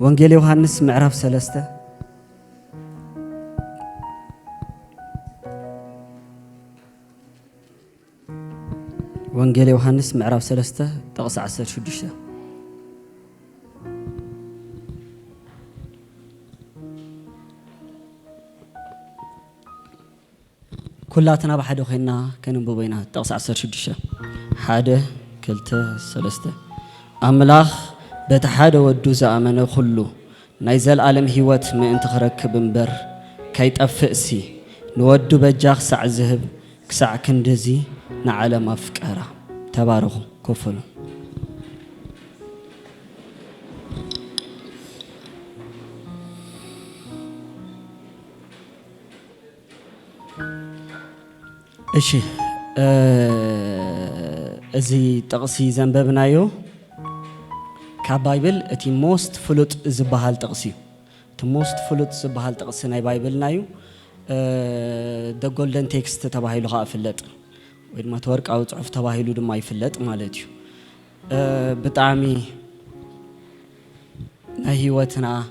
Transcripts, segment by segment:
ወንጌል ዮሐንስ ምዕራፍ 3 ወንጌል ዮሐንስ ምዕራፍ 3 ጥቅስ 16 كلاتنا بحد وخينا كنبو بينا طقس 16 حاده كلته سلسته أملاخ بتحاد ودو زامنه كله نايزل عالم هيوت ما انت خركب بر كيت أفقسي نودو بجاخ ساع ذهب كساع كندزي نعلم أفكارا تبارخ كفلو إيشي أزي تقصي زنببنايو كبايبل أتي most فلوت زبهال تقصي most فلوت زبهال تقصي ناي بايبل نايو the golden text تباهيلو خافلت وين ما تورك أو تعرف تباهيلو دم ما يفلت مالتيو بتعمي نهيوتنا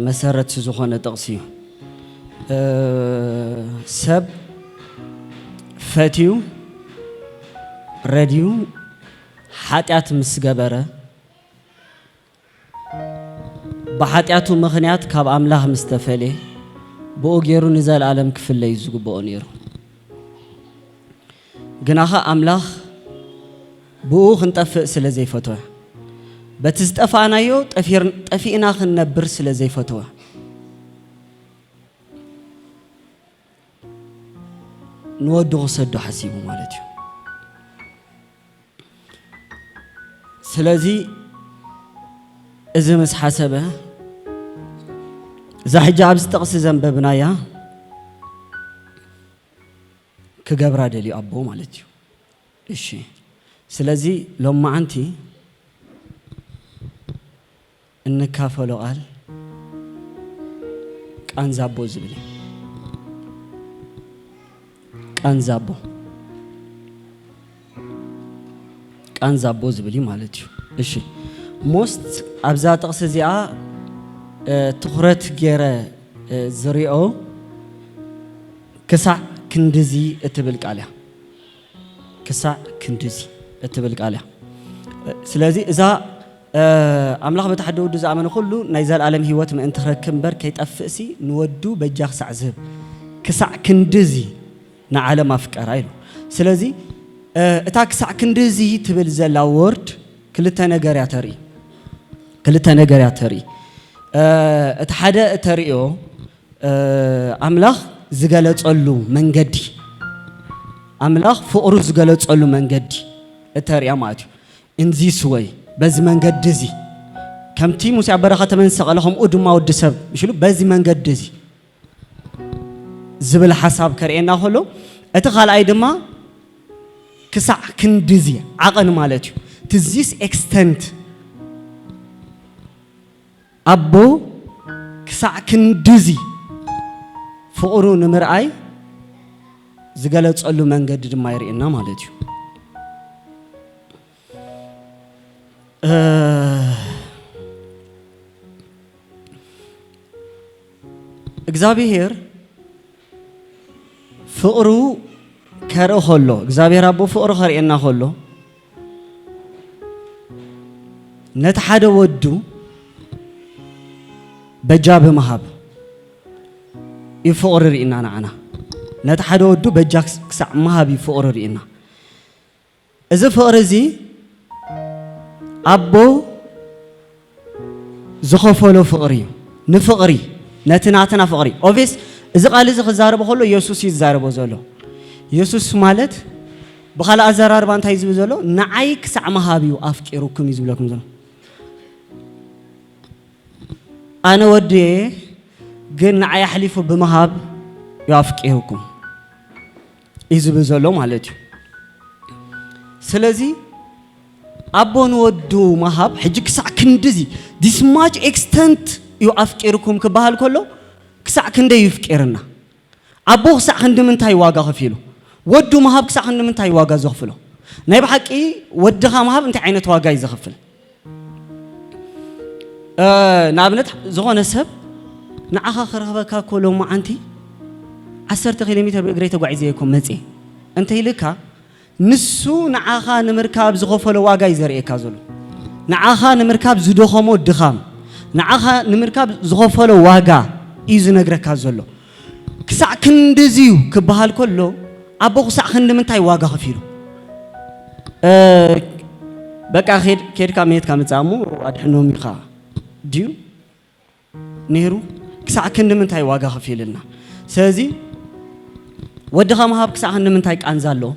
مسارة زخانة تقصي سب فتيو راديو حاتيات مسجبرة بحاتياتو مخنيات كاب أملاح مستفلي بوجيرو نزال عالم كفل يزوج بونيرو جناها أملاح بوخ نتفق سلزي فتوى بتستفعنا يو تفينا خنبر سلزي فتوى نودو صدو حسيبو مالتيو سلازي إذا مس حسبه إذا حجاب استقصي زنب بنايا كجبرة دلي أبو مالتيو إيشي سلازي لما أنتي إنك كافلو قال كان زابو زبلي كان زابو زبلي مالتيو إيشي most أبزات قصديها تخرت جرا زريعو كسع كندزي اتبلك عليها كسع كندزي اتبلك عليها سلازي إذا أملاخ بتحدو دو زعمانو كله نايزال عالم هيوات ما انت ركمبر كيت أفقسي نودو بجاخ سع زهب كسع كندزي نعلم أفكار عيلو سلازي اتاك سع كندزي تبل زلا وورد كلتا نجار يعتري اتحدا تريو أملاخ زغالت قلو منجدي أملاخ فقرو زغالت قلو منجدي اتري أماتيو in this way بز منجد زي كم تي موسى برخة من سقالهم أدم أو دسب مشلو بز منجد زي زبل حساب كرينا هلو اتخال أيدما كسع كندزي عقن مالتيو to this extent أبو كسع كندزي فقرو نمرأي زغالت قلو منجد ما يرينا مالتيو እግዚአብሔር ፍቅሩ ከረው ሆሎ እግዚአብሔር አቦ ፍቅሩ ከሪና ሆሎ ነተሓደ ወዱ በጃብ መሃብ ይፍቅር ሪና ናና ነተሓደ ወዱ በጃክ ክሳዕ መሃብ ይፍቅር ሪና እዚ ፍቅር እዚ አቦ ዝኸፈሎ ፍቅሪ ንፍቅሪ ነትናትና ፍቅሪ ኦቪስ እዚ ቃል እዚ ክዛረበ ከሎ ኢየሱስ ይዛረበ ዘሎ ኢየሱስ ማለት በኻላ አዘራርባ እንታይ ዝብል ዘሎ ንዓይ ክሳዕ መሃብዩ አፍቂሩኩም ይዝብለኩም ዘሎ አነ ወዲ ግን ንዓይ አሕሊፉ ብመሃብ ያፍቂሩኩም ይዝብል ዘሎ ማለት እዩ ስለዚ أبون ودو مهاب حجك ساع كندزي this much extent يو أفكركم كبهال كله كساع كندي يفكرنا أبو ساع كند من تاي واقع خفيلو ودو مهاب كساع كند من تاي واقع زخفله نايب حكي ودها مهاب انت عينت واقع يزخفل نابنت زغون السب نعخا خربك كلو ما أنتي 10 كيلومتر بإجري تقعزيكم متي أنت لك نسو نعخا نمركب زغفلو واجا يزرع كازلو نعخا نمركب زدخمو دخام نعخا نمركب زغفلو واجا إذا نجرا كازلو كسع كندزيو كبهال كله أبو كسع خند من تاي واجا خفيرو بقى خير كاميت كامت زامو أدحنهم يخا ديو نهرو كسع كند من تاي واجا خفيلنا سازي ودخام هاب كسع خند من تاي كأنزالو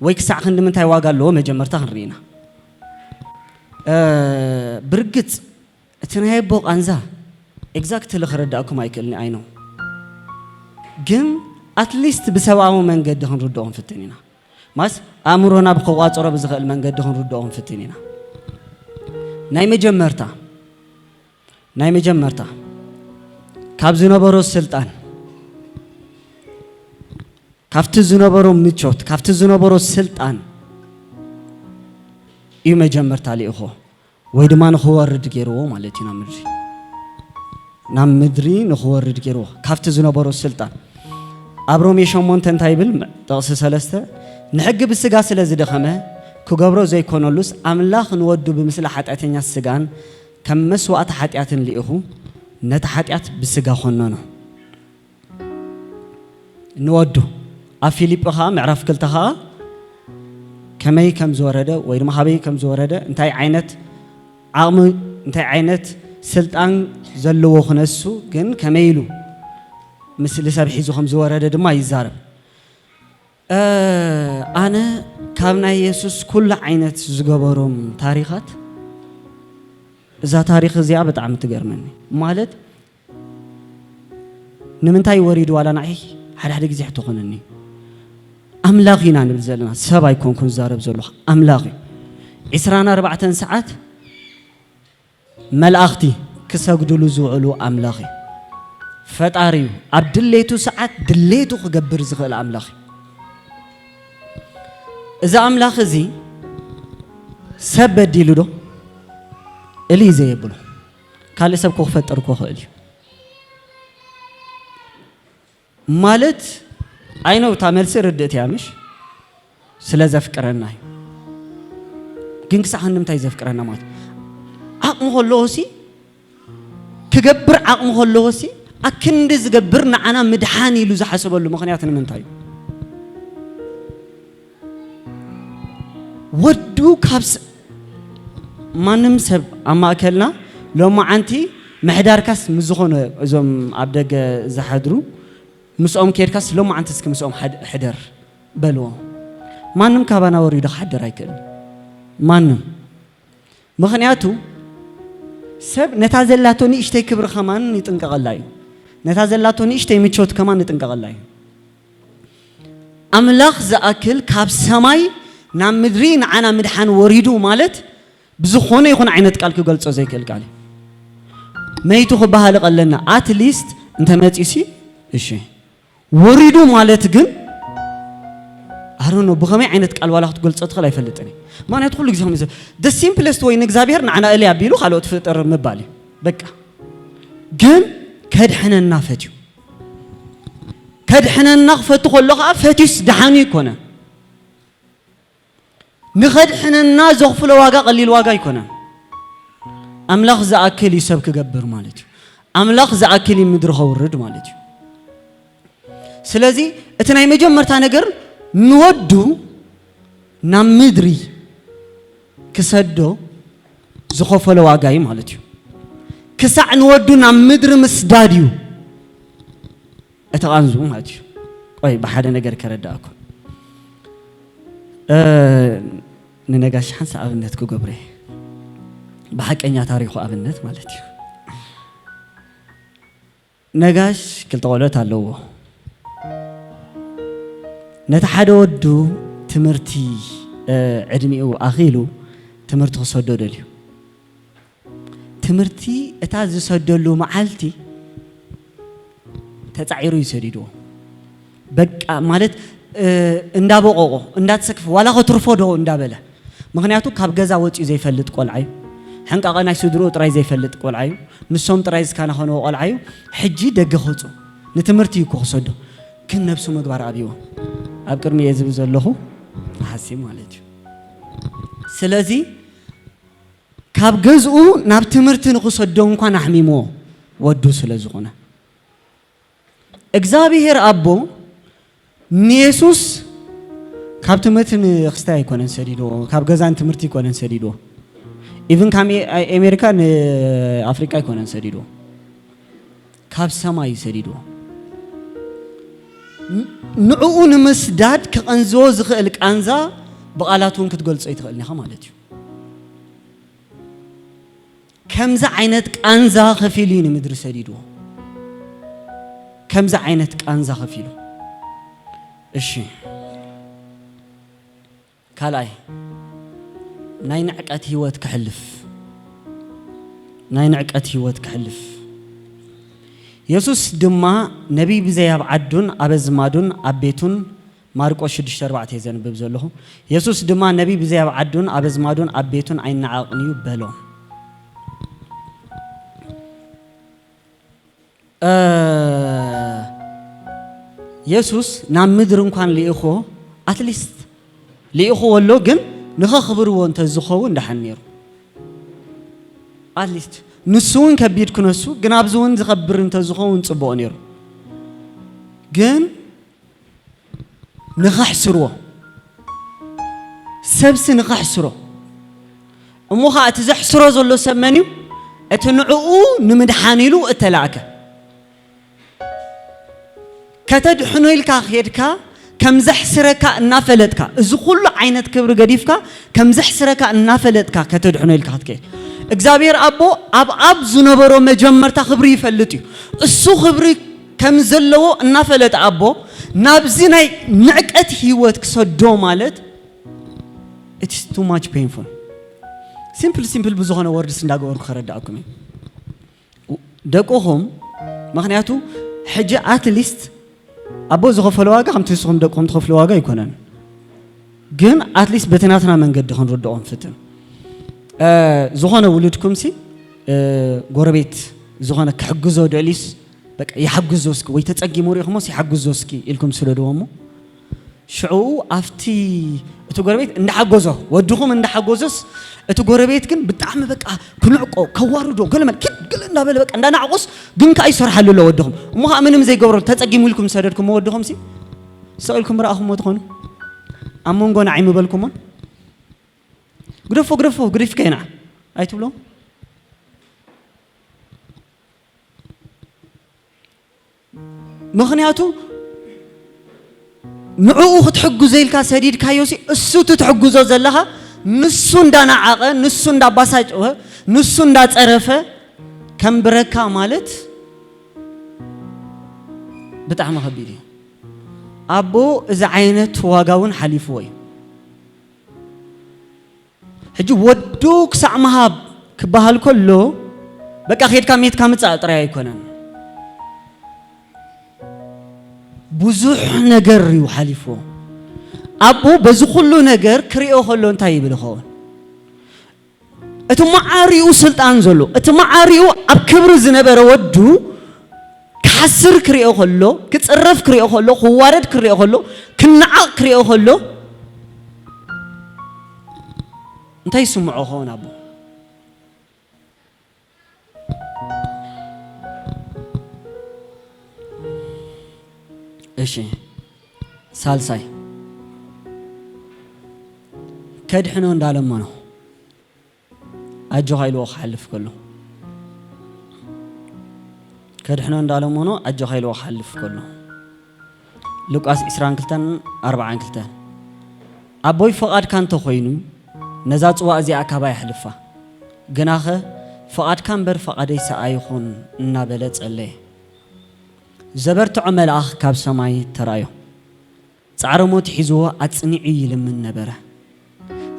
ويكسع خند من تاي واجا لو مجمرتها هنرينا برقت تنهي بوق أنزا exact اللي خرداكم أيكلني عينو جم at least بسواهم من قدهم ردهم في التنينة ماس أمرنا بقوات رب زغل من قدهم ردهم في التنينة نايم جمرتا كابزنا برو السلطان كافتزنا برو ميتشوت كافتزنا برو السلطان يوم جمرتا لي أخو ويدمان هو رد جيرو مالتنا مدري نام مدري نخو رد جيرو كافتزنا برو السلطان أبروم يشومون تنتايبل تغسل سلسته نحق بالسجاس لازد خمه كجبرو زي كونولوس أملاخ نودو بمثل حتأتين السجان كم مسوات حتأتين لإخو نتحتأت بالسجا خننا نودو أفيليب خا معرف كلتها كماي كم زورده وير محابي كم زورده انتي عينت عام انتي عينت سلطان زلو خنسو جن كمايلو مثل سبحي زو خم زورده دما يزارب أنا كابنا يسوس كل عينت زجبرهم تاريخات إذا تاريخ زيابة عم تجرمني مالت نمنتاي وريد ولا نعي حد جزح تقنني أملاقينا نبذلنا سبا يكون كن زارب زلوخ أملاقي 24 ساعات ملأختي كسجدلو زوعلو أملاقي فتاريو عبد الليتو ساعات دليتو خجبر زغل أملاقي إذا أملاق زي سبب ديلو إلي زي يبلو قال لي سب كوفت أركو خالي مالت أينو تعمل سر ردت يا مش سلا فكرنا جنك سحن متى فكرنا مات عقم خلوسي كجبر عقم خلوسي أكندز جبرنا أنا مدحاني لوز حسب له مخنياتنا من تاي ودو كابس ما نمسب أما أكلنا لو ما أنتي محدار كاس مزخون زم عبدك زحدرو مسؤوم كيركاس لو ما أنت سك مسؤوم حدر بلوا ما نم كابانا وريد حدر هيكل ما نم مخنياتو سب نتازلاتوني إشتى كبر خمان يتنقل الله نتازلاتوني إشتى متشوت كمان يتنقل الله أملاخ زأكل كاب سماي نام مدرين أنا مدحان وريدو مالت بزخونه يكون عينت قالك قلت زي كل قالي ما يتوخ بهالق لنا at least أنت ما تيسي إيشي وريدو مالت جن هرونو بخمي عينت قال ولا قلت أدخل يفلتني ما أنا أدخل لك زي the simplest way إنك زابير نعنا إلي أبيلو خلوا تفتر مبالي بكا جن كد حنا النافتيو كد حنا النغفة تقول لها فتيس دحاني كونه نخد حنا الناس زغفل واقع قليل واقع يكونه أملاخ زأكل يسبك جبر مالتي أملاخ زأكل يمدره ورد مالتي سلازي اتناي مجمر تانجر نودو نمدري كسدو زغفل واقع مالتي كسع نودو نمدر مسداديو اتغانزو مالتي أي بحدا نجر كرداكم ننجاش حنس أبنت كوجبري بحق إني تاريخ أبنت مالتي نجاش كل طولات علوه نتحدو دو تمرتي عدمي أو أخيلو تمرت خصدو دليو تمرتي أتعز صدلو معالتي تتعيرو يسديدو بق مالت اندابقو انداتسكف ولا خطرفو دو اندابله مخنياتو كاب غزا وጪ زي فلط قلعي حنك أغنى سدرو ترايز يفلت قول عيو نسوم ترايز كان خانوا قول عيو حجي دق خصو نتمرتي كوخصدو كن نفسه مقبر أبيو أبكر ميزب زلهو حسيم والدي سلازي كاب جزء نبتمرتن خصدون كان حميمو ودو سلازقنا إجزابيهر أبو نيسوس كاب تمرتن خستاي كونن سديدو كاب جزان تمرتي كونن سديدو even كام أمريكا أفريقيا كونن سديدو كاب سماي سديدو نعون مسداد كأنزوز خلق أنزا بقالاتون كتقول سيد خلني خمالتي كم ذا عينتك أنزا خفيلين مدرسة ديدو كم ذا عينتك أنزا خفيلو إيشي كالاي ناين عقات هيوات كحلف ناين عقات هيوات كحلف يسوس دما نبي بزياب عدون أبزمادون أبيتون ماركو شدش تربعة هزان ببزلهم يسوس دما نبي بزياب عدون أبزمادون أبيتون عين عقنيو بلون يسوس نام مدرن كان لإخو أتليست لإخو والله جن نخبروا أنت الزخون دحنيرو أتليست نسون كبير كنسو جنابزون زخبر أنت الزخون صبونيرو جن نخحسروا سبس نخحسروا أموها أتزحسروا زلوا سمنيو أتنعو نمدحانيلو أتلاعك كتدحنو إلكا خيركا كم زحسركا النافلتكا إذا كل عينت كبر قديفكا كم زحسركا النافلتكا كتدحنو إلكا خيركا إجزابير أب زنبرو مجمر تخبري فلتي السو خبري كم زلو النافلت أبو نابزيناي نعكت هيوت كسدو مالت it is too much painful simple بزغنا words نداقور خرداكم دقوهم مخنياتو حاجة at least أبو زغفلوا واجا هم تسهم دقهم تخفلوا واجا يكونن جن at least بتناتنا من قد خن ردهم فتن زغنا ولدكم سي غربيت زغنا كحجزوا دعليس بق يحجزوسك ويتتأجي موري خمس يحجزوسكي إلكم سردوهمو شعو أفتي أتوقربيت إن حجزه ودهم إن حجزس أتوقربيت كن بتعمل بق كنعقو كواردو قال من كد قال إن هذا بق عندنا عقص جن كأي صار حلو لو ودهم مو أمنهم زي قبر تتأجي مولكم سردكم ودهم سي سألكم رأهم ودخون أمون قنا عيم بالكمون قرفوا قريف كينا أي تقولون مخنياتو نعوه تحجو زي الكاسديد كايوسي السوت تحجو زلها نسون دانا عقه نسون دا باساجوه نسون دا تعرفه كم بركة مالت بتعمل خبيري أبو إذا عينت واجاون حليفوي هجو ودوك سعمها كبهال كله بقى خير كميت كم تساعتري يكونن بزح نجر يحلفه أبو بزخلو نجر كريو خلو انتهي بالخون اتمعاريو سلطان زلو اتمعاريو أبكبر زنبر ودو كحسر كريو خلو كتصرف كريو خلو خوارد كريو خلو كنعق كريو خلو انتهي سمعو هون أبو إيشي سالساي كد حنون دالم منو أجو هاي الوخ حلف كله كد حنون دالم منو أجو هاي الوخ حلف كله لوكاس إسران كلتن 4 كلتن أبوي فقاد كان تخوينو نزات وازي أكاباي حلفة جناخه فقاد كان بر فقادي سايخون نابلت عليه زبرت عمل أخ كاب سماي ترايو تعرموت حزوه أتصنعي لمن نبره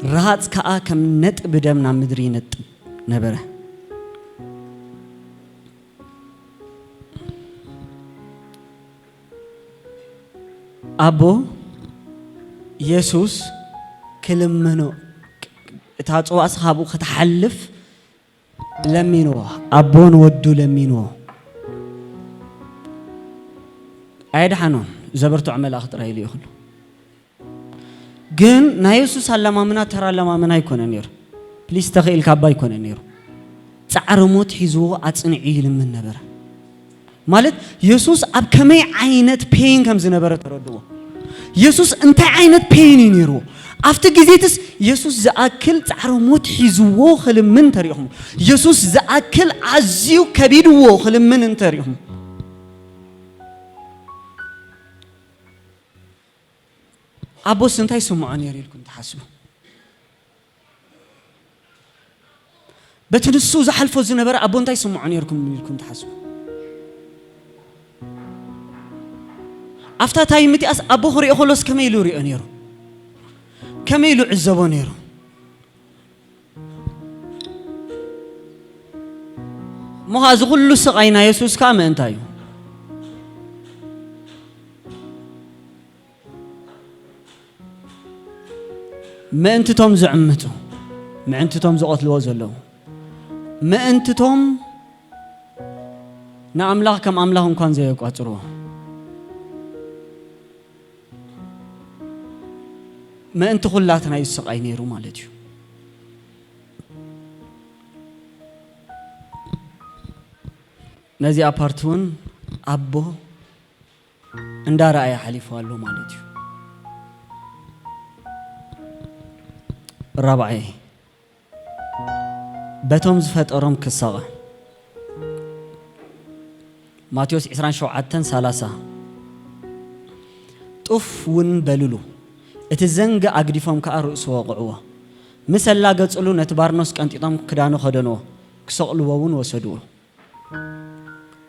رهات كأ كم نت بدمنا مدري نت نبره أبو يسوس كلمنو تاجوا أصحابه ختحلف لمينو أبون ودو لمينو عيد حنون زبرتو عمل أخطر هاي ليخل جن نايسوس على ما منا ترى على ما منا يكون نير بليز تخيل كابا يكون نير تعرموت حزوه أتصنعيه لمن نبره مالت يسوس أب كمي عينت بين كم زنبره تردوه يسوس أنت عينت بين نيرو أفتى جزيتس يسوس زأكل تعرموت حزوه خل من تريهم يسوس زأكل عزيو كبيروه خل من تريهم أبو سنتاي سمعني يريلكم تحسبوا بتنسوا زحل فوز نبرة أبو نتاي سمعني يريلكم تحسبوا أفتى تاي متي أس أبو خري أخلص كميلو ريانيرو كميلو عزبونيرو ما هذا كله سقينا يسوس كام أنتايو ما أنت توم زعمته ما أنت توم زقت الوزلو ما أنت توم نعمله كم عملهم كان زيك أتروه ما أنت خلاتنا يسقى نيرو مالتيو نزي أبارتون أبو اندار أي حليف والله مالتيو رابعي بتوم زفت أرم كساغة ماتيوس عسران شوعتن سالاسة طف ون بلولو اتزنق أقدفهم كأرؤس وقعوه مثل لا قد سألو نتبارنوس كانت يطام كدانو خدنوه كسقلوا ون وسدوه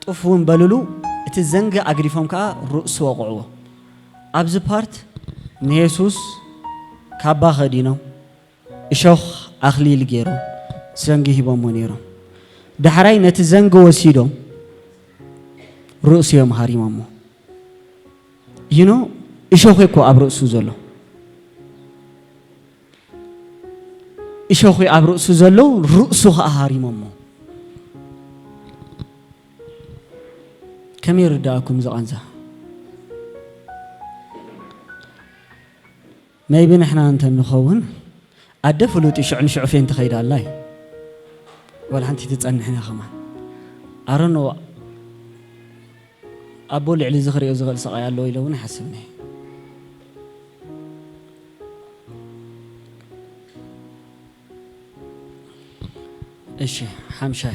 طف ون بلولو اتزنق أقدفهم كأرؤس وقعوه أبز بارت نيسوس كابا خدينو إشوخ أخلي الجيرو زنجه بمونيرو دحراي نتزنجو وسيدو رؤسي مهاري مامو إشوخ يكو أبرؤسو زلو إشوخ أبرؤسو زلو رؤسو هاري مامو كم يرداكم زغانزا ما يبين إحنا أنت نخون أدفلوت يشعن شعفين تخيل الله ولا أنت تتأنى هنا خمان أرنو أبو اللي زخري وزغل سقايا الله يلون حسبني إيش حمشاي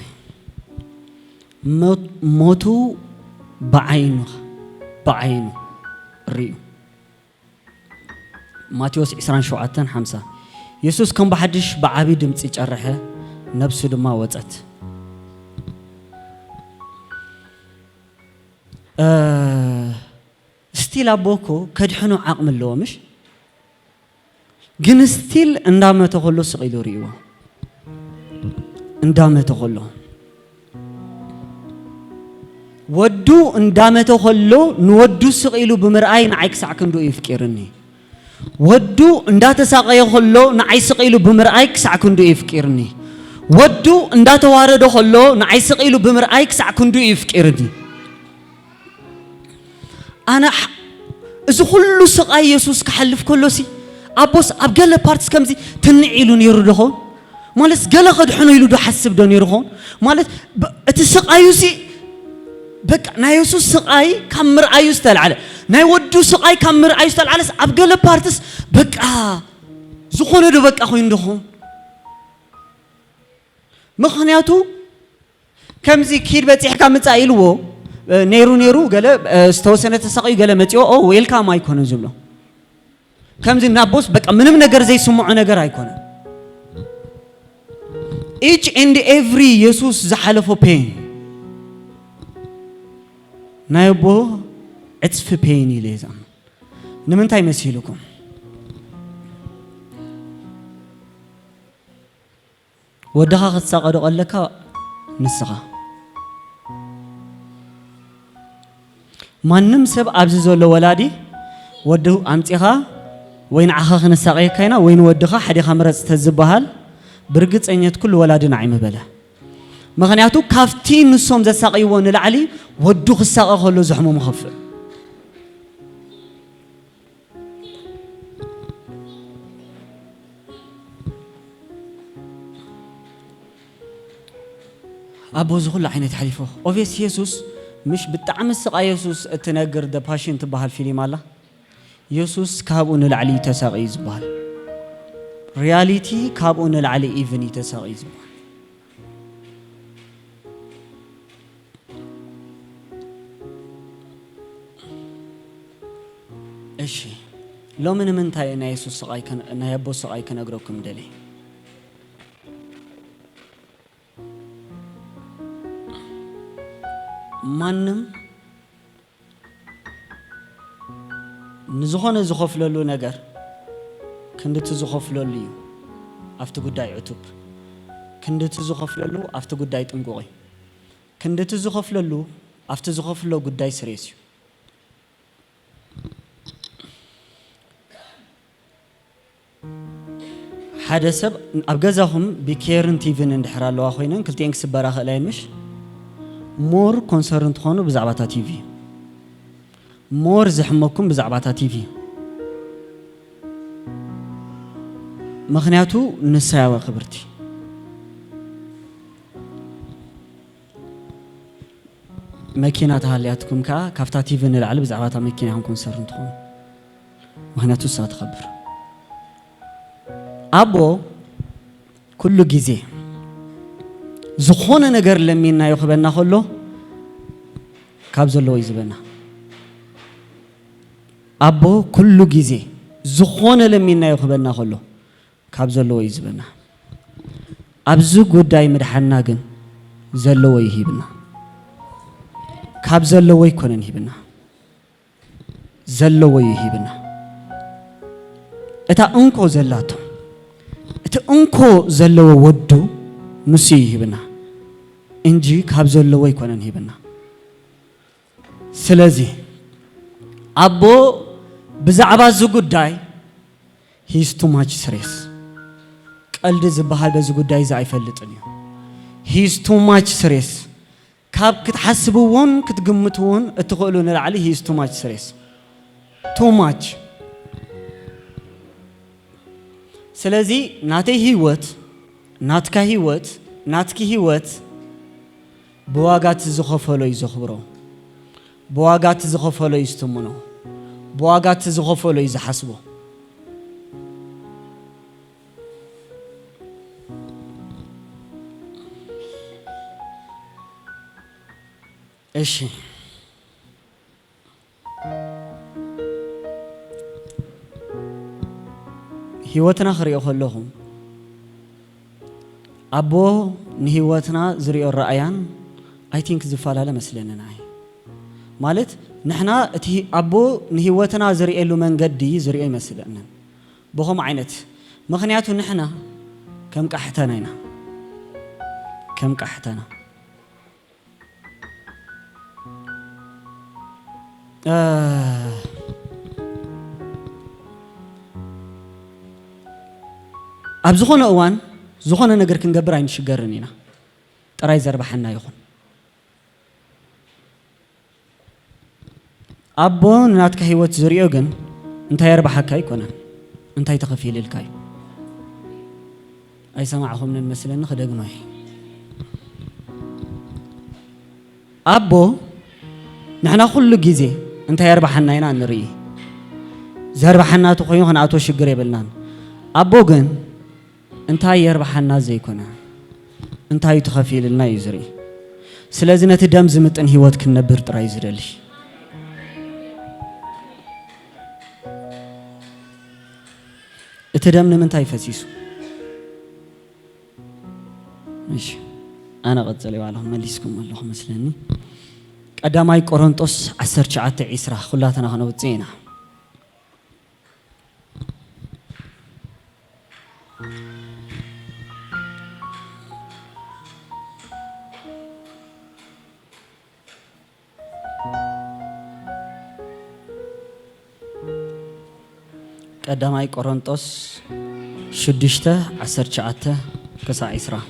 موتو بعينه ريو ماتيوس عسران شوعتن حمسة يسوس كم بحدش بعبي دمت يجرحه نفسه دما وزت ستيل أبوكو كدحنو عقم اللومش جن ستيل اندامه تقولو سقيلو ريوا اندامه تقولو ودو اندامه تقولو نودو سقيلو بمرأي نعيك ساكندو يفكرني ودو انداته ساقي خلو نعي سقيلو بمرأيك ساكندو يفكرني ودو انداته واردو خلو نعي سقيلو بمرأيك ساكندو يفكرني أنا إذا كل سقاي يسوس كحلف كله سي أبوس أبجله بارتس كمزي تنعيلون يردهون مالس جله قد حنو يلودو حسب دون يرهون مالس تسقاي سي بق نايسوس سقاي كمر أيوس تلعله ناي ودو سقاي كمر أيوس تلعله أبجله بارتس بق زخونه دو بق أخوين دهون مخنياتو كمزي كير بتحكي متعيلوه نيرو قال استوسنة تسقي قال متيو أو ويلكام ما يكون زبله كم زين نابوس بق منهم نجار زي سموع نجار يكون each and every يسوس زحلفه pain نايبو it's for pain يلزم نمن تاي مسيلكم ودها قد ساقدو قال لك نسخة ما نمسب أبززول ولادي ودو أمتها وين عخاخ نساقي كينا وين ودخا حدي خمرز تزبهال برقت أن كل ولاد نعيم بله مخنياتو كافتين نسوم ذا ساقيون العلي ودو خساقة خلو زحمو مخفل أبو زغل عيني تحليفه أوفيس يسوس مش بتعمل السقا يسوس تنقر دا باشين تبها الفيلم الله يسوس كابون العلي تساقي زبال رياليتي كابون العلي إيفني تساقي زبال إيشي لو من تاي إن يسوس سقاي كان إن يبو سقاي كان أقرأكم دلي مانم نزخون زخوف لولو نجار كندت زخوف لوليو أفتو قداي عتوب كندت زخوف لولو أفتو قداي تنقوي كندت زخوف لولو أفتو زخوف لولو قداي سريسيو حدا سب أبجزهم بكيرن تيفن اندحرا لو أخوينا كلتي إنك سبارة خلاين مش مور كونسرنت خانو بزعباتا تي في مور زحمكم بزعباتا تي في مخنياتو نساوى خبرتي ماكينات هالياتكم كافتا تي في نلعب بزعباتا ماكينة هم كونسرنت خانو مخنياتو سات خبر أبو كل جزء زخون نجار لمينا يخبرنا خلو كابزلو يزبنا أبو كل جزء زخون لمينا يخبرنا خلو كابزلو يزبنا أبزو قداي مدحنا جن زلو يهيبنا كابزلو يكونن يهيبنا زلو يهيبنا إتا أنكو زلاتو إتا أنكو زلو ودو نسيه بنا إنجي كابزل لوي كونن هيبنا سلازي أبو بزعبا زوجود داي he's too much serious قلد زبحال بزوجود داي زعيف اللتني he's too much serious كاب كتحسبون كتقمتون اتقولون العلي he's too much serious too much سلازي ناتي هيوت ناتك هيوت ناتك هيوت بواقات زخفلو يزخبرو بواقات زخفلو يستمنو بواقات زخفلو يزحسبو إيشي هيوتنا خريو خلوهم أبو نهيوتنا زريو الرأيان I think زفالة مثلنا ناي مالت نحنا تي أبو نهيوتنا زريو له من قدي زريو مثلنا بهم عينت مخنياتو نحنا كم كحتنا هنا كم كحتنا أبزخون أوان زخون نجر كنجبر عين شجرنينا ترى يزرب حنا يخون أبو ناتك هيوت زريوجن أنت يربح كاي كنا أنت يتخفي للكاي أي سمعهم من المسألة نخدق نوح أبو نحن كل جزء أنت يربح حنا هنا نريه زرب حنا تخيون هنا أتوش شجري بلنان أبو جن أنت يربح الناس زي كنا أنت يتخفي لنا يزري سلازنا تدم زمت أن هيوات كنا برت رايزرلي تدمنا من تاي فسيسو ماشي أنا قد زلي وعلهم مليسكم اللهم سلني قداماي قرنطس 19 خلاتنا هنا وتزينا قداماي قرنطس 6 19 كسا 10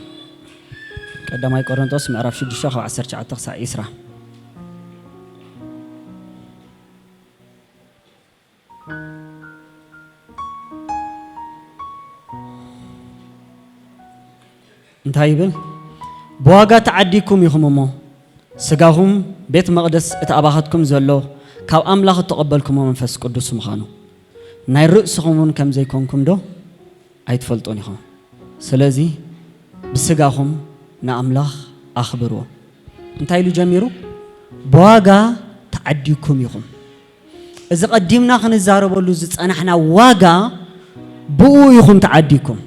ቀዳማይ ቆሮንቶስ ምዕራፍ 6 ካብ 19 ክሳብ 20 እንታይ ይብል በዋጋ ተዓዲኩም ኢኹም እሞ ስጋኹም ቤት መቕደስ እተኣባኻትኩም ዘሎ ካብ ኣምላኽ ተቐበልኩሞ መንፈስ ቅዱስ ምዃኑ ናይ ርእስኹምን ከም ዘይኮንኩም ዶ ኣይትፈልጡን ኢኹም ስለዚ ብስጋኹም ንኣምላኽ ኣኽብርዎ እንታይ ኢሉ ጀሚሩ በዋጋ ተዓዲኩም ኢኹም እዚ ቀዲምና ክንዛረበሉ ዝፀናሕና ዋጋ ብኡ ኢኹም ተዓዲኩም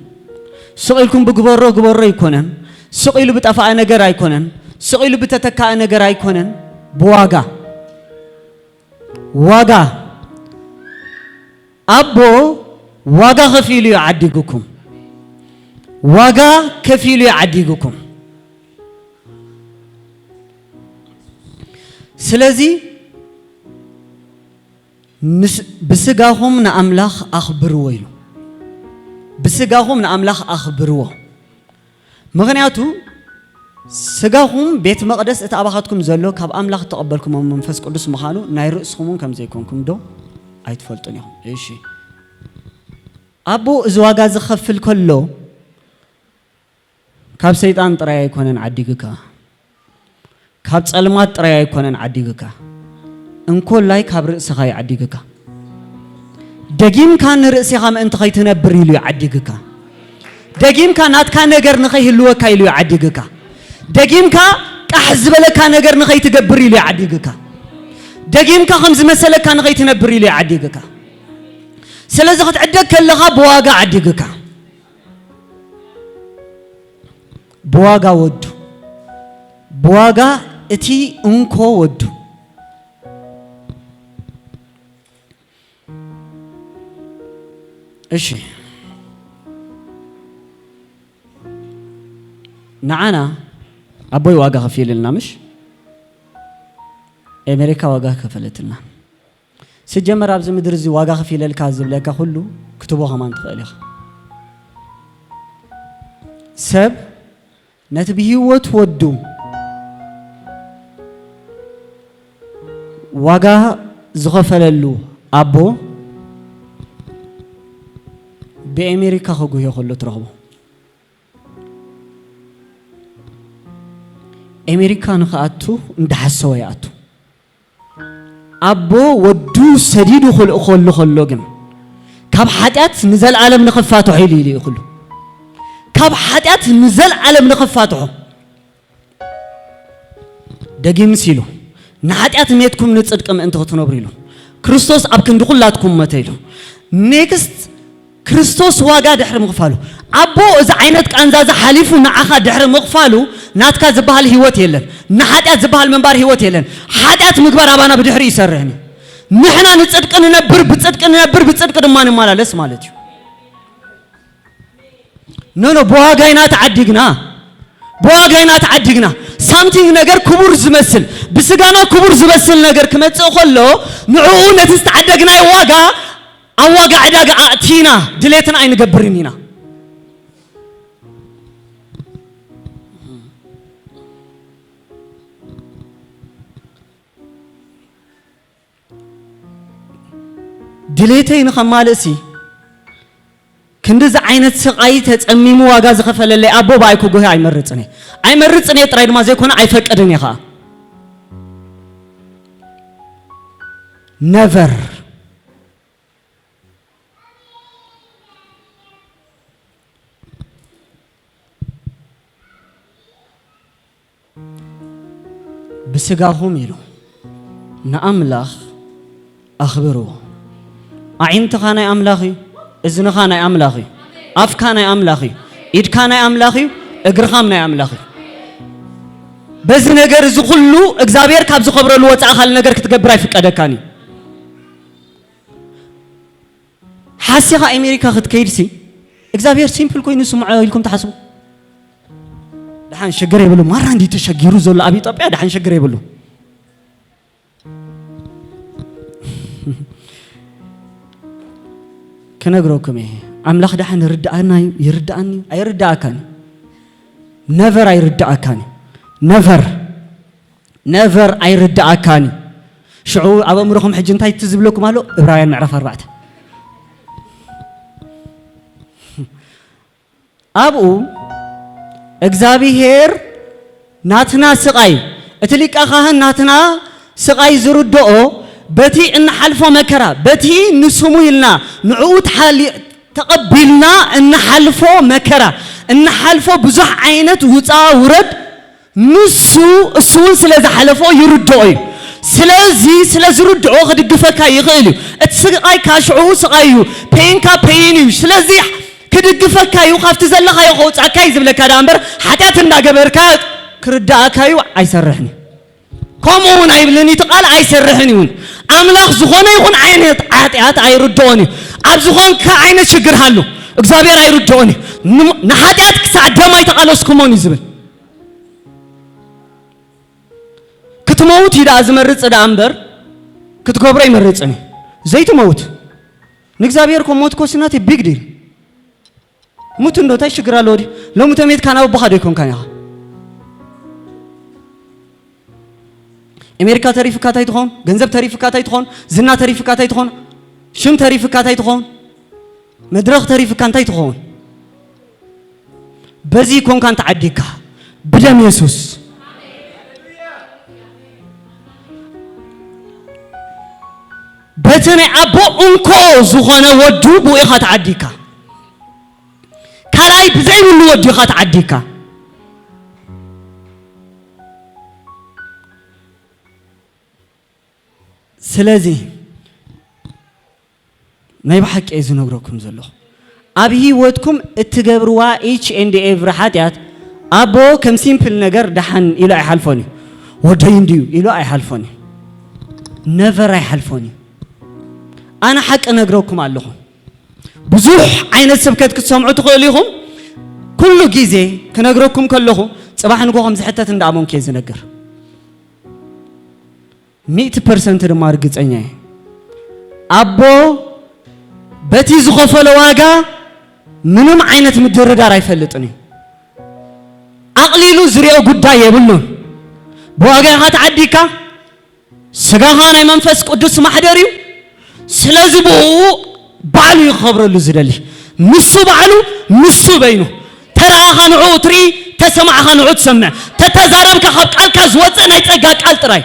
سقيلكم بجبرة جبرة يكونن سقيلو بتفاعل نجار يكونن سقيلو بتتكاء نجار يكونن بواجا واجا أبو واجا خفيلو يعديكم واجا كفيلو يعديكم سلازي بسجاهم نأملاخ أخبروا ويلو بسجاهم نأملاخ أخبروه مغنياتو سجاهم بيت مقدس اتأبخاتكم زلوا كاب أملاخ تقبلكم من فسق قدس مخانو نايرؤسهم كم زيكونكم دو أيتفلتنيهم إيشي أبو زواجا زخفل كله كاب سيطان ترى يكونن عديقك كاب سلمات ترى يكونن عديقك إن كل لاي كاب رأسها يعديقك دقيم كان رأسي خام أنت خي تنبري له يعديقك دقيم كان هات كان نجر نخي اللي هو كايلو يعديقك دقيم كا أحزب لك كان نجر نخي تجبري له يعديقك دقيم كا خمس مسألة كان نخي تنبري له يعديقك سلازخت عدك اللغة بواقع عديقك بواقع ودو بواقع اتي انكو ودو إيشي نعنا أبوي واقع خفيل لنا مش أمريكا واقع كفلت لنا سجمر أبز مدرزي واقع خفيل الكاذب لك كله كتبوها ما نتخيلها سب نتبيه وتودو واقع زغفل اللو أبو بأمريكا خجوا يخلوا ترغبوا أمريكا نخاتو ندحسوا ياتو أبو ودو سديد خلوا جم كاب حدات نزل عالم نخفاته حيلي يخلوا كاب حدات نزل عالم نخفاته دقيم سيلو نحدات ميتكم نتصدقم أنتوا تنبريلو كريستوس أبكن دخلاتكم متيلو نيكست كريستوس واجا دحر مغفالو أبو إذا عينتك أنزاز حليفو نعخا دحر مغفالو ناتكا زبال هيوت يلن نحاتيات زبال منبار هيوت يلن حاتيات مقبار أبانا بدحر يسرهني نحنا نتصدق ننبر بتصدق دمان مالا لس مالتي نو بواجاينا تعدقنا something نجار كبر زمسل بسجانا كبر زمسل نجار كم تقولوا نعون تستعدقنا واجا أواجع عداق أتينا دليتنا أين جبرينينا دليتين خمالسي كندز عينت سقايت تأمي مواجع زخفل اللي أبو بايكو جوه أي مرتني ترايد ما زي كنا عيفك أدني خا never بسجاهم يلو نأملاخ أخبروه عين تخانة أملاخي إذن خانة أملاخي أف خانة أملاخي إيد خانة أملاخي إجر خانة أملاخي بس نجار زخلو إجزابير كاب زخبر الوقت أخال نجار كتجبراي في كذا حاسيها أمريكا خد كيرسي إجزابير سيمبل كوين سمع لكم تحسوا دحين شجر يبلو مرة عندي تشجيرو زول أبي طبيعي دحين شجر يبلو كنا جروكم إيه أملاخ دحين يرد عني أيرد أكاني نفر أيردأكاني نفر أيردأكاني شعو أبا مرخم حجن تاي تزبلوكم هلو إبراهيم معرف 4 أبو እግዚአብሔር ናትና ስቃይ እትሊቅ አኻህን ናትና ስቃይ ዝሩድኦ በቲ እንሐልፎ መከራ በቲ ንስሙ ይልና ንዑት ሓሊ ተቀቢልና እንሐልፎ መከራ እንሐልፎ ብዙሕ ዓይነት ውፃ ውረድ ንሱ እሱን ስለዝሐለፎ ይሩድኦ እዩ ስለዚህ ስለዝሩድኦ ክድግፈካ ይኽእል እዩ እቲ ስቃይ ካሽዑ ስቃይ እዩ ፔንካ ፔን እዩ ስለዚህ كدقفك يو خافت زلخا يو خوص اكاي زبلك دامبر حتات እንዳገበርካ ክርዳአካዩ አይሰርሕኒ ኮሙን አይብልኒ ተቃል አይሰርሕኒውን አምላክ ዝሆነ ይሁን አይነት ኃጢአት አይሩዶኒ አብ ዝሆን ከአይነት ችግር ሃሉ እግዚአብሔር አይሩዶኒ ንኃጢአት ክሳደማይ ተቃለስኩሞን ይዝብል ክትሞት ይዳ ዝመርጽ ዳምበር ክትጎብረ ይመርጽኒ ዘይትሞት ንእግዚአብሔር ኮሞት ኮስናት ቢግ ዲል موت إنه تاي شجرة لوري لو متميت كان أبو بخاري يكون كان يا أمريكا تعرف كاتاي تخون جنزب تعرف كاتاي تخون زنا تعرف كاتاي تخون شم تعرف كاتاي تخون مدرخ تعرف كاتاي تخون بزي يكون كان تعديك بدم يسوس بتني أبو أنكو زخانة ودو بو إخات تعديك كلاي بزي من ودي خات عديكا سلازي ما يبحك ايزو نغركم زلو ابي ودكم اتجبروا each and every حاتيات ابو كم سيمبل نجر دحن الى يحلفوني ودينديو الى يحلفوني never يحلفوني انا حق نغركم الله بزوح عين السبكات كتسمعوا تقوليهم كل جيزة كنقرأكم كله صباح نقول خمس حتى تندعمون كيز نقر 100% الماركت أني أبو بتي زخوف الواقع منهم عينة مدرد رايف اللتني أقليلو زريو قدا يبلون بواقع هات عديكا سجاهان أي منفس قدس محدريو سلازبو بعلو يخبر اللي زرالي نصو بعلو نصو بينه ترى خنعو تري تسمع خنعو تسمع تتزارب كخب قال كزوت انا يتقا قال تراي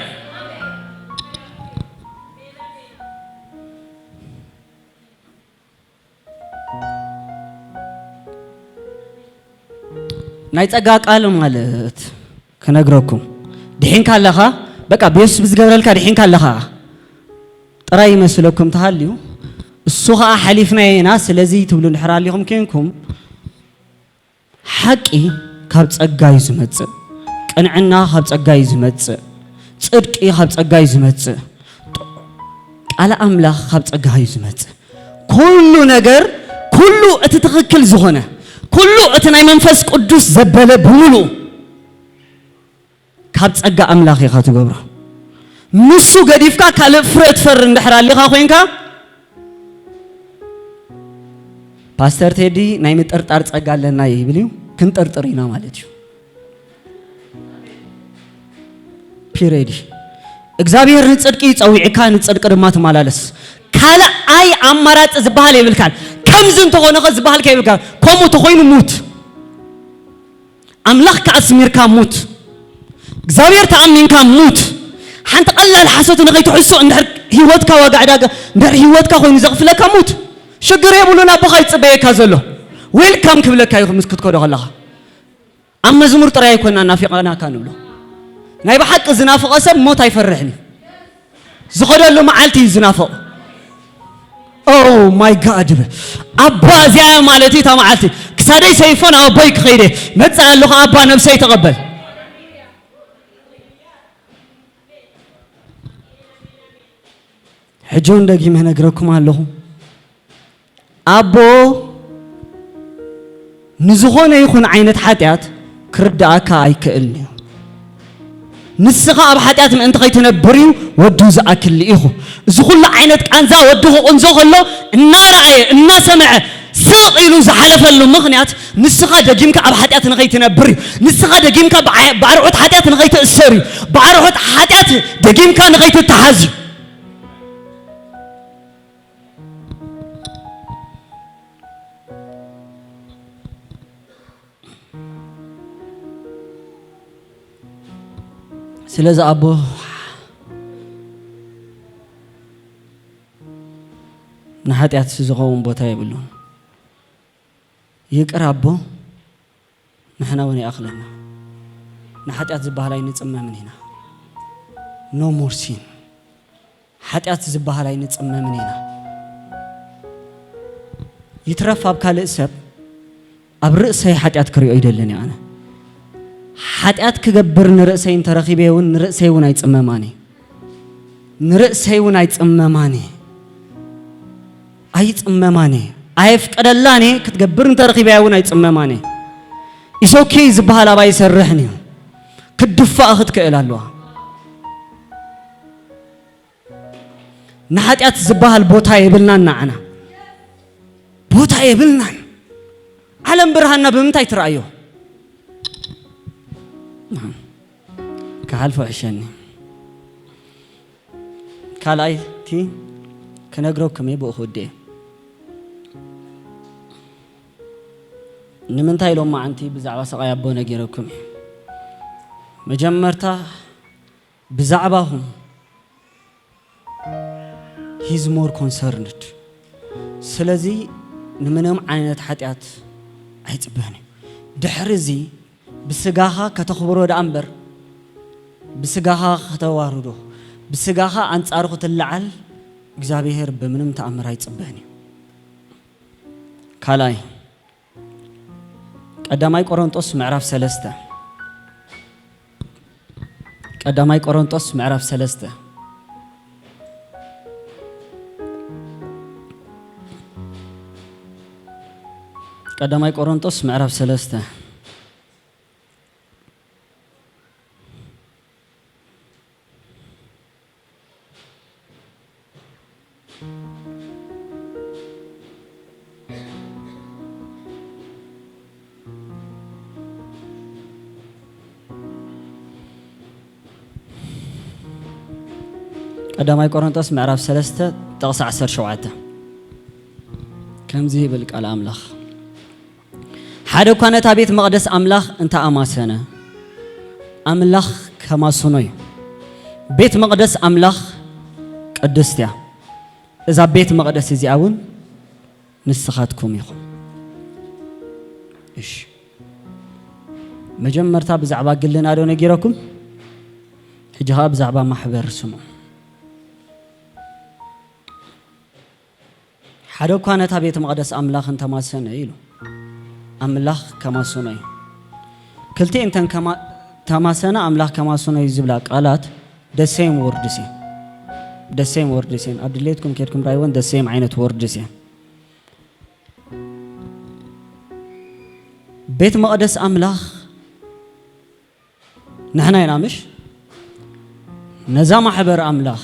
نايتقا قال مالت كنغركم دحين كالخا بقى بيس بزغبرلك دحين كالخا تراي مسلكم تحليو السوها حليفنا ناس لذي تبلون حراليهم كينكم حقي كاب ጸጋይ ዝመጽእ ቅንዕና ካብ ጸጋይ ዝመጽእ ጽድቂ ካብ ጸጋይ ዝመጽእ ቃል አምላክ ካብ ጸጋይ ዝመጽእ ኩሉ ነገር ኩሉ እቲ ትክክል ዝኾነ ኩሉ እቲ ናይ መንፈስ ቅዱስ ዘበለ ብሙሉ ካብ ጸጋ አምላክ ኢኻ ትገብሮ ንሱ ገዲፍካ ካልእ ፍረ ትፈር እንድሕራሊኻ ኮይንካ ፓስተር ቴዲ ናይ ምጥርጣር ጸጋ ኣለና ይብልዩ ክንጠርጥሪና ማለት እዩ ፒሬዲ እግዚአብሔር ንጽድቂ ይጸውዕካ ንጽድቅ ድማ ትማላለስ ካለ አይ አማራጭ ዝባሃል ይብልካል ከምዝ እንተኾነኸ ዝባሃል ከይብልካ ኮሙ ተኾይኑ ሙት አምላክ ከአስሚርካ ሙት እግዚአብሔር ተአሚንካ ሙት ሓንቲ ቀላል ሓሶት ንኸይትሕሶ እንድሕር ህይወትካ ወጋዕዳጋ እንድሕር ህይወትካ ኮይኑ ዘኽፍለካ ሙት شجر يقولون أبو خيط سبيك هذلو ويلكم كبلك هاي خمس كتكود الله أما زمر ترى يكون نافقنا كانوا له نايب حق زنافق أسب موت يفرحني زخد له معلتي زنافق أوه ماي جاد أبا زي مالتي تا معلتي كسادي سيفون أو بيك خيره ما تسأل له أبا نفسه يتقبل حجون دقي من أقرأكم الله أبو نزخون يكون عينة حاتيات كرداك أيكلني نسخة أب حاتيات من أنت غير تنبريو ودوز أكل إيخو زخون عينة أنزا ودوه أنزوه الله النار عيه الناس سمع سقيلو زحلفلو مخنيات نسخة دقيمك أب حتيات نغيت نبري نسخة دقيمك بعرقت حتيات نغيت السري بعرقت حتيات دقيمك نغيت التحزي سلازا أبو نحاتيات سزغون بوتاي بلون يقرا أبو نحنا وني أخلنا نحاتيات زباهلاي نتصمم من هنا no more sin حاتيات زباهلاي نتصمم من هنا يترفع بكالئ سب أبرئسي حاتيات كريو يدلني أنا حاتيات كجبر نرأسي انت رخيبه ونرأسي ونايت أماماني نرأسي ونايت أماماني أيت أماماني أيف كدلاني كتجبر انت رخيبه ونايت أماماني إسوكي زبها لا باي سرحني كدفع أخذ كإلالوا نحاتيات زبها البوتا يبلنا نعنا بوتا يبلنا علم برهنا بمتى يترأيو كحلف عشاني كالاي تي كنقروكم يبقى خدي نمنتاي لو ما عنتي بزعبه سقايا بو نغيركم مجمرتا بزعبهم he's more concerned ስለዚህ ንምንም ዓይነት ኃጢአት አይጽበኒ ድሕርዚ بسجاها كتخبروا دأمبر بسجاها كتواردو بسجاها أنت أرخت اللعل إجابيهر بمنم تأمر هاي تصبهني كلاي قدامي كورنثوس معرف سلسته قدامي كورنثوس معرف سلسته قدامي كورنثوس معرف سلسته قدامي كورنثوس معرف سلسته تقص 10 شوعته كم زي بالك على أملاخ حدا كانت بيت مقدس أملاخ أنت أماسنا أملاخ كما صنوي بيت مقدس أملاخ قدستيا إذا بيت مقدس يزيعون نسخاتكم يخون إيش مجمرتا بزعبا قلنا دون يجيركم حجها بزعبا محبر سمو حدا كانت بيت مقدس أملاخ أنت ما سنة إلو أملاخ كما سنة كلتي أنت كما تماسنا أملاخ كما سنة يزبلك قالات the same word سي the same word سي أبدليتكم كيركم رايون the same عينة word سي بيت مقدس أملاخ نحنا ينامش نزا محبر أملاخ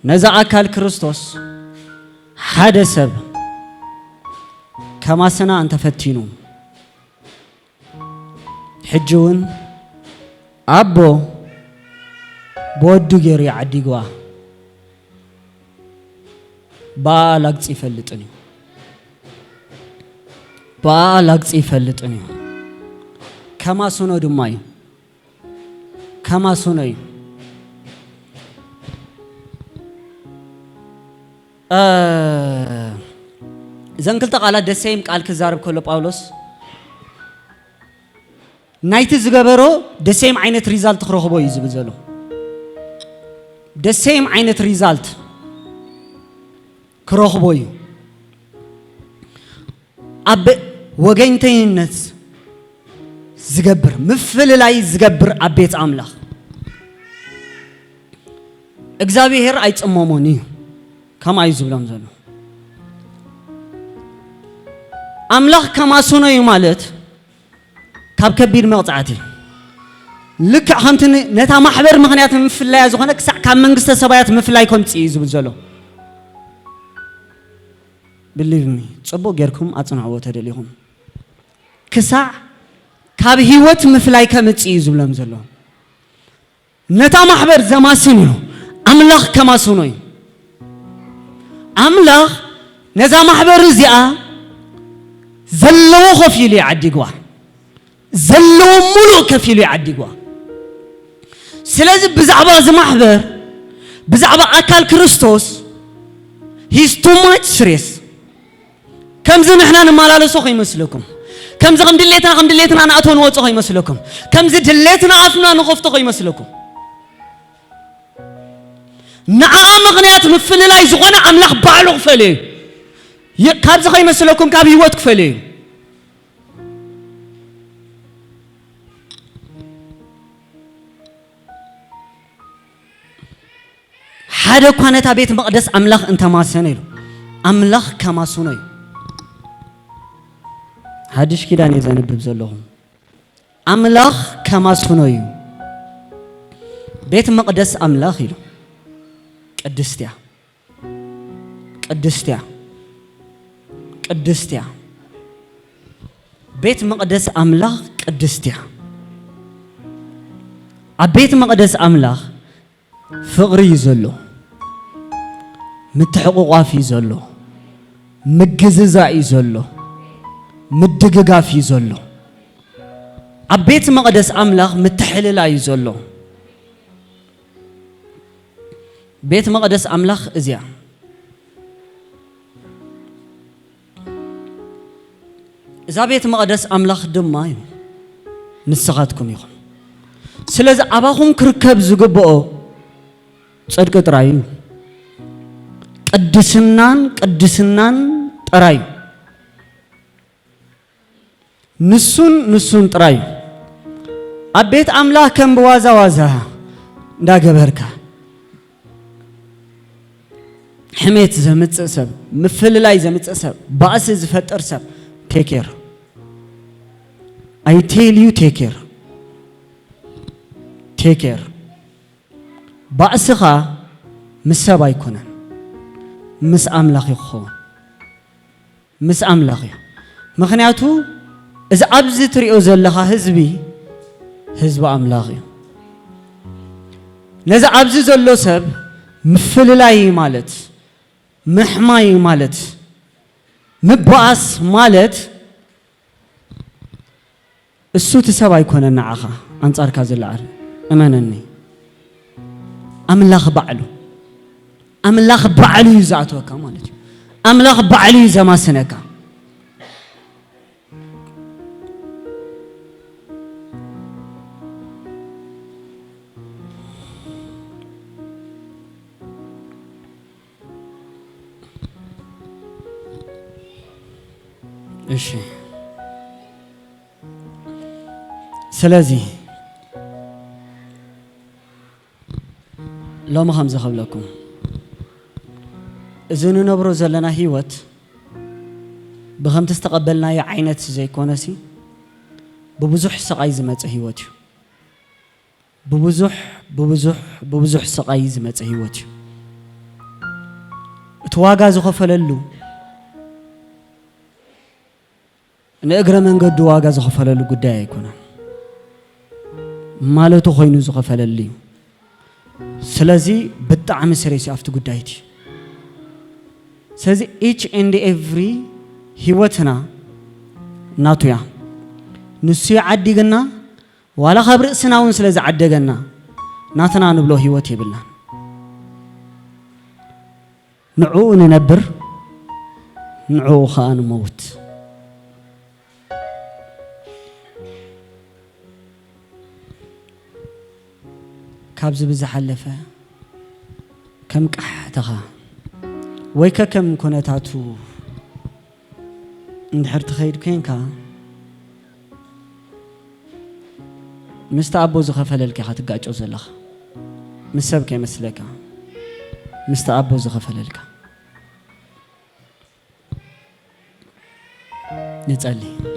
نزا أكل كريستوس حدا سب كما سنا أنت فتينو حجون أبو بودو جري عديقوا بالاقص يفلطني بالاقص يفلطني كما سنو دماي كما سنو زنكلت قالت دسيم قال كزارب كله باولوس نايت زغبرو دسيم عينت ريزالت خرخبو يزبزلو دسيم عينت ريزالت كرخبو اب وغنتينت زغبر مفللاي زغبر ابيت املاح እግዚአብሔር አይጽመሞኒ كما يزبلون زلو أملاخ كما سنو يمالت كاب كبير مقطعتي لك خمتني نتا محبر مغنيات مفلا يزغنك ساعة كام منقسة سبايات مفلا يكون تيزو بزلو believe me صبو غيركم اصنعوا تدليهم كساع كاب هيوت مفلاي كمصي يزبلم زلو نتا محبر زماسنيو املاح كما سنوي املاح نزا محبر زيا زلو خفيلي عديغوا زلو ملو كفيلي عديغوا سلازم بزعبا زمحبر بزعبا اكل كريستوس he's too much serious كم زين احنا نمالالسو يمسلكم كم زغم دليتنا انا اتون وصو يمسلكم كم زي دليتنا افنا نخفتو يمسلكم نعم مغنيات مفللاي زغنا املاح بعلو فلي كاب زغ يمسلكم كاب هيوت فلي حدا كانت بيت مقدس املاح انت ما سنيلو املاح كما سنوي هادش كده نزنب بزلهم املاح كما سنوي بيت مقدس املاح يلو قدستيا بيت مقدس املاح قدستيا عبيت مقدس املاح فقري يزلو متحققا في زلو مجززا يزلو مدققا في زلو عبيت مقدس املاح متحللا يزلو بيت مقدس املاح ازيا اذا بيت مقدس املاح دمايو نسخاتكم يخون سلاز اباكم كركب زغبو صدق طرايو قدسنان طرايو نسون طرايو ابيت املاح كم بوازا ندا غبركا حميت زمتصب مفللاي زمتصب باس زفطر سب take care I tell you take care باسخا مسب ايكونن مس املاخ يخون مس املاخ مخنياتو اذا ابز تريو زلخا حزب املاخ لذا ابز زلو سب مفللاي مالت محماي مالت مباس مالت السو تسب ايكونن نعخا انصار كازلعر امنني املاخ بعلو يزاتوكا مالتي املاخ بعلو زما سنكا እሺ ስለዚህ لو ما خمسة خبلكم إذن نبرو زلنا هيوت بخم تستقبلنا يا عينت زي كونسي ببزح سقايز مت هيوتي ببزح سقايز مت هيوتي تواجع زخفللو نقرأ من قد واجع زخفللو قداي يكون ماله تخينو زخفللي سلازي بتعم سريسي أفتو قدايتي سلازي each and every هيوتنا ناتويا نسي عدي قلنا ولا خبر سناون سلازي عدي قلنا ناتنا نبلو هيوتي بالله نعو ننبر نعو خان موت كابز بزحلفه كم قحتها ويكا كم كونتاتو ندحر تخيد كينكا مستعبو زخفللك حتقاچو زلخ مسبك يمسلك مستعبو زخفللك نصلي